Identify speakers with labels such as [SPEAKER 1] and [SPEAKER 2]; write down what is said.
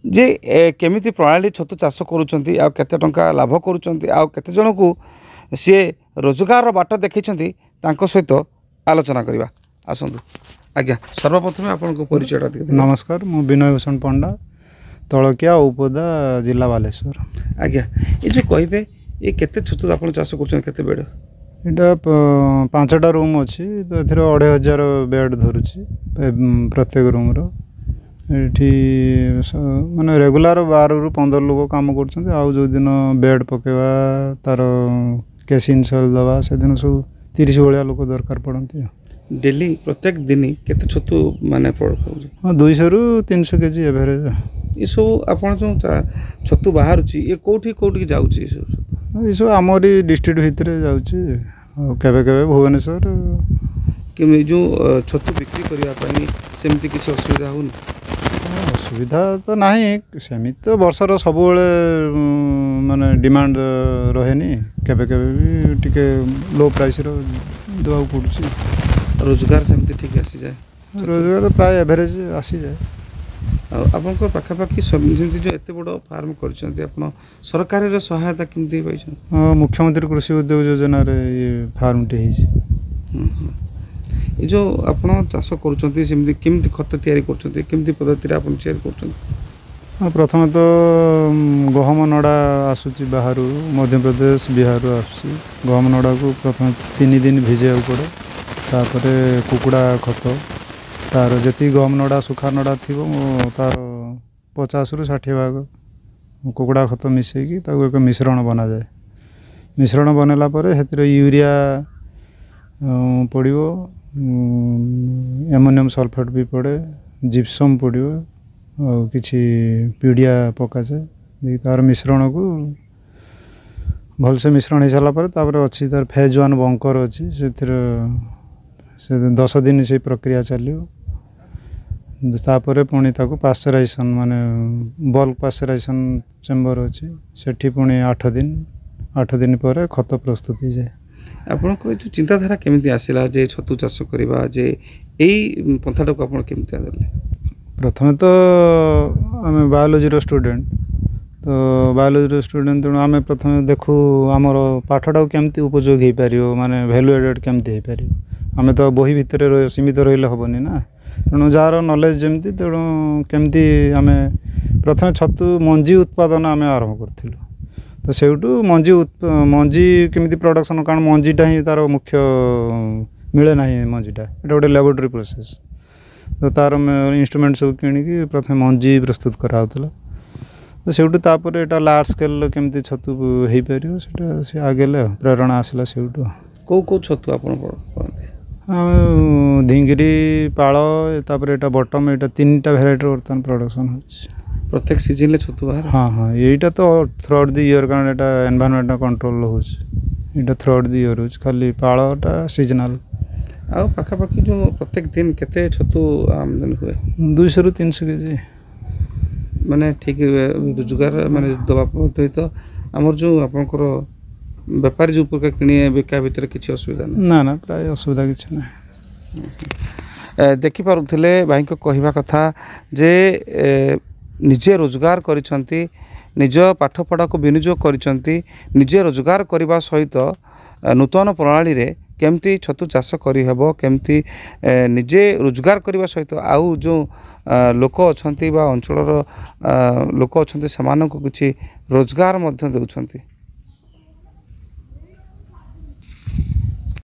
[SPEAKER 1] जे केमिति प्रणाली छतु चाष करुँच आ केते टंका लाभ करुँच आ केते जन को सी रोजगार बाट देखते सहित आलोचना करवा आसतु। आज्ञा सर्वप्रथम आपन परिचय।
[SPEAKER 2] नमस्कार, मु विनय भूषण पंडा, तलकिया उपदा, जिला बालेश्वर।
[SPEAKER 1] आज्ञा ये जो कहे ये केते छतु आप चाष करते बेड?
[SPEAKER 2] यहाँ 5टा रूम अच्छी तो ए 2500 बेड धरुची प्रत्येक रूम रो। माने रेगुलर 12 ରୁ 15 लोग काम कर दिन बेड पकेवा तार केसिन सल दवा से दिन सब 30 भाया लोग दरकार पड़ती।
[SPEAKER 1] डेली प्रत्येक दिन केते छतु माने
[SPEAKER 2] हाँ 200 ରୁ 300 केजी एवरेज।
[SPEAKER 1] ये सब आप जो छतु बाहर ये कौटी कौटी जाऊँगी
[SPEAKER 2] ये सब आमरी डिस्ट्रिक्ट भितर जाऊँगी केवे केवे भुवनेश्वर
[SPEAKER 1] कि जो छतु बिक्री करने सेमती किसी असुविधा हो?
[SPEAKER 2] असुविधा तो नहीं सेमित तो वर्षर सब माने डिमांड रहे नी केवे केवे भी टिके लो प्राइस रो देवा पड़ुची।
[SPEAKER 1] रोजगार सेमती ठीक आसी जाए?
[SPEAKER 2] रोजगार तो प्राय एवरेज आसी जाए।
[SPEAKER 1] आपन पाखापाखि जमी जो एत बड़ फार्म कर सरकार सहायता केमती पाई?
[SPEAKER 2] मुख्यमंत्री कृषि उद्योग योजना रे ये फार्म टे
[SPEAKER 1] ये जो आपन चाष करुँच केमती खत तैयारी करमती पद्धति आप तैयारी कर?
[SPEAKER 2] प्रथम तो गहम नड़ा आसूची बाहर मध्य प्रदेश बिहार आसूची। गहम नड़ा को प्रथम 3 दिन भिजे पड़े, तापर कुकुड़ा खत तार जी गहम नड़ा सुखा नड़ा थी तार 50 ରୁ 60 भाग कुकुड़ा खत मिसेकी एक मिश्रण बना जाए। मिश्रण बनला यूरिया पड़ो, एमोनियम सल्फेट भी पड़े, जिप्सम पड़ो और किसी पीडिया पका जाए। तार मिश्रण को भलसे मिश्रण हो सारापर अच्छी तार फेज 1 बंकर अच्छी से 10 दिन से प्रक्रिया चलो। तापर पुणी ताको पाश्चराइजेशन माने बल्क पाश्चराइजेशन चेम्बर अच्छी सेठी पुणी 8 दिन पर खत प्रस्तुत हो जाए।
[SPEAKER 1] आपन को जो चिंताधारा केमिति आसिला जे छतु चाष करबा जे एई पंथाटा को आपन केमिति आदले?
[SPEAKER 2] प्रथम तो आम बायोलोजी रो स्टूडेंट तो बायोलोजी रो स्टूडेंट तेणु आम प्रथम देखू आमर पाठटा केमती उपयोग हो पार माने वैल्यू एडेड केमती हो पार। आम तो बही भितर सीमित रही हेनी ना, तेणु जार नॉलेज जमती तेणु केमती आम प्रथम छतु मंजी उत्पादन आम आरंभ करूँ। तो सेठू मंजी केमिति प्रोडक्शन कारण मंजीटा ही तार मुख्य मिले ना मंजीटा ये गोटे लैबोरेटरी प्रोसेस। तो तार इंस्ट्रूमेंट सब कि प्रथम मंजी प्रस्तुत कराला। तो सेठू तापर एटा लार्ज स्केल केमिति छतु हो पार से आगे प्रेरणा आसला। सेठू
[SPEAKER 1] कौ छतु आप
[SPEAKER 2] धिंगिरी पाड़ तापर एटा बटम एटा 3टा भेराइटी बर्तमान प्रोडक्शन हो
[SPEAKER 1] प्रत्येक सीजन छतु बाहर?
[SPEAKER 2] हाँ हाँ यहीटा तो थ्रू आउट द ईयर कारण एटा एनवायरनमेंट कंट्रोल होटा थ्रू आउट द ईयर हो खाली पाड़टा सीजनल।
[SPEAKER 1] आ पाखापाखि जो प्रत्येक दिन केते छतु आमदनी हुए?
[SPEAKER 2] 200 ରୁ 300 केजी
[SPEAKER 1] माने ठीक रोजगार माने दबा सहित आमर जो आपनकर व्यापारी जो प्रकार किणी बिका भितर किसी असुविधा
[SPEAKER 2] ना ना प्राय असुविधा किसी ना।
[SPEAKER 1] देखिपे भाई को कहवा कथा जे निजे रोजगार करिसंती, निज पाठपढ़ा को विनियोग करिसंती, निजे रोजगार करने सहित नूतन प्रणाली रे केमती छतु चाष करहब केमती निजे रोजगार करने सहित आउ जो लोक अच्छा अंचल लोक अच्छा से किसी रोजगार दौरान